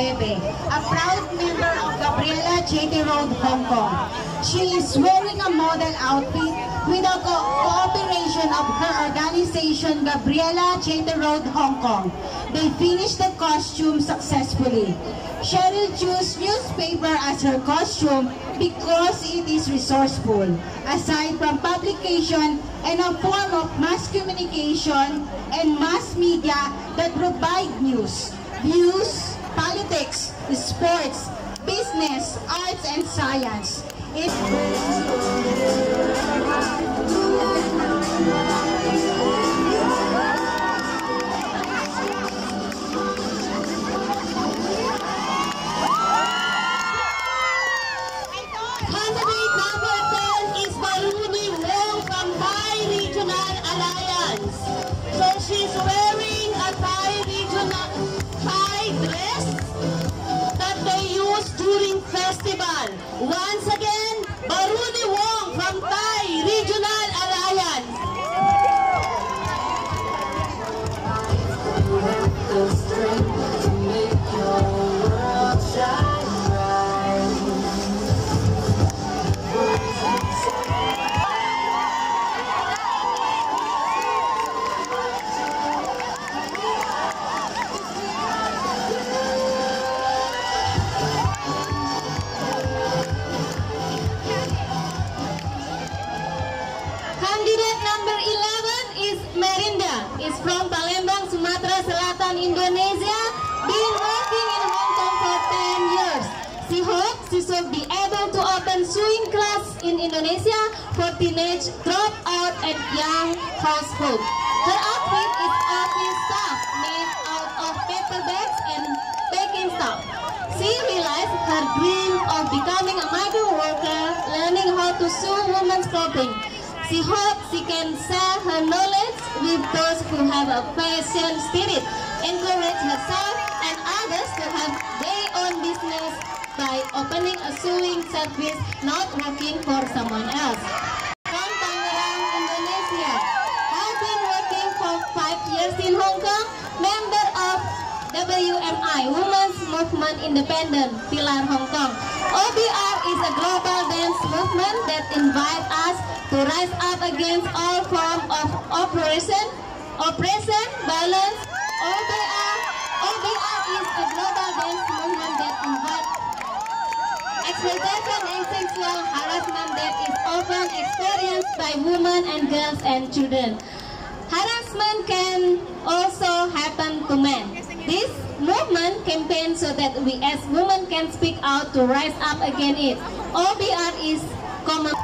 Bebe, a proud member of Gabriela J.T. Road, Hong Kong. She is wearing a model outfit with the cooperation of her organization, Gabriela J.T. Road, Hong Kong. They finished the costume successfully. Cheryl chose newspaper as her costume because it is resourceful, aside from publication and a form of mass communication and mass media that provide news, views, politics, sports, business, arts, and science. She's wearing a Thai regional Thai dress that they use during festival. Once again, Baruni Wong from Thai Regional Alliance. Is from Palembang, Sumatera Selatan, Indonesia. Been working in Hong Kong for 10 years. She hopes she should be able to open sewing class in Indonesia for teenage dropout and young household. Her outfit is office stuff made out of paper bags and baking stuff. She realized her dream of becoming a migrant worker, learning how to sew women's clothing. She hopes she can share her knowledge with those who have a fashion spirit, encourage herself and others to have their own business by opening a sewing service, not working for someone else. From Tangerang, Indonesia, has been working for 5 years in Hong Kong, member of WMI, Women's Movement Independent, Pilar Hong Kong. OBR is a global dance movement that invites us to rise up against all forms of oppression, violence. OBR is a global dance movement that invites exploitation and sexual harassment that is often experienced by women and girls and children. Harassment can also happen to men. This movement campaigns so that we as women can speak out to rise up against it. OBR is common.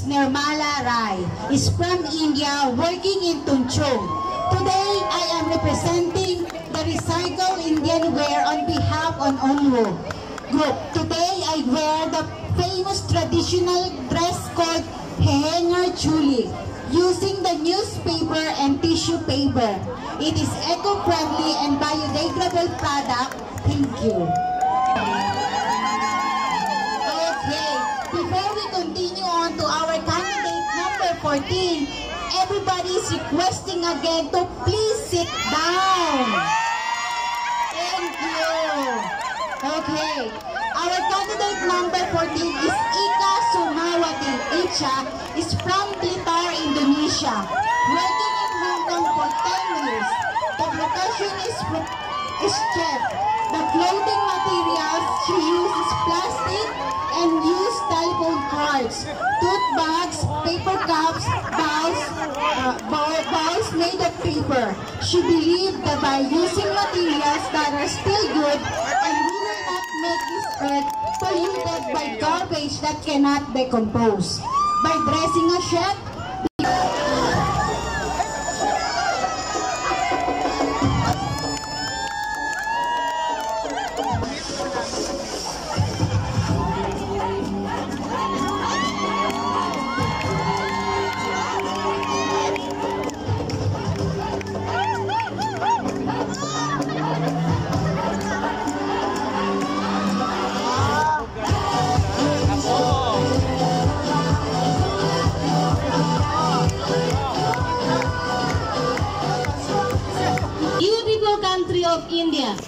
Nirmala Rai is from India, working in Tunchong. Today, I am representing the Recycle Indian Wear on behalf of Onwo Group. Today, I wear the famous traditional dress called Hanger Chuli, using the newspaper and tissue paper. It is eco-friendly and biodegradable product. Thank you. Before we continue on to our candidate number 14, everybody is requesting again to please sit down. Thank you. Okay. Our candidate number 14 is Ika Sumawati. Icha is from Blitar, Indonesia, working in Hong Kong for 10 years. The profession is chef. The clothing materials she uses plastic and used telephone cards, tote bags, paper cups, bowls made of paper. She believed that by using materials that are still good and we will not make this earth polluted by garbage that cannot decompose. By dressing a chef,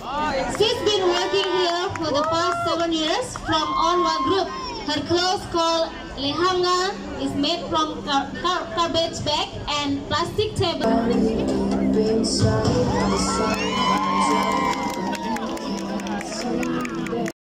She's been working here for the past 7 years from Onwa Group. Her clothes called lehanga is made from garbage bag and plastic table.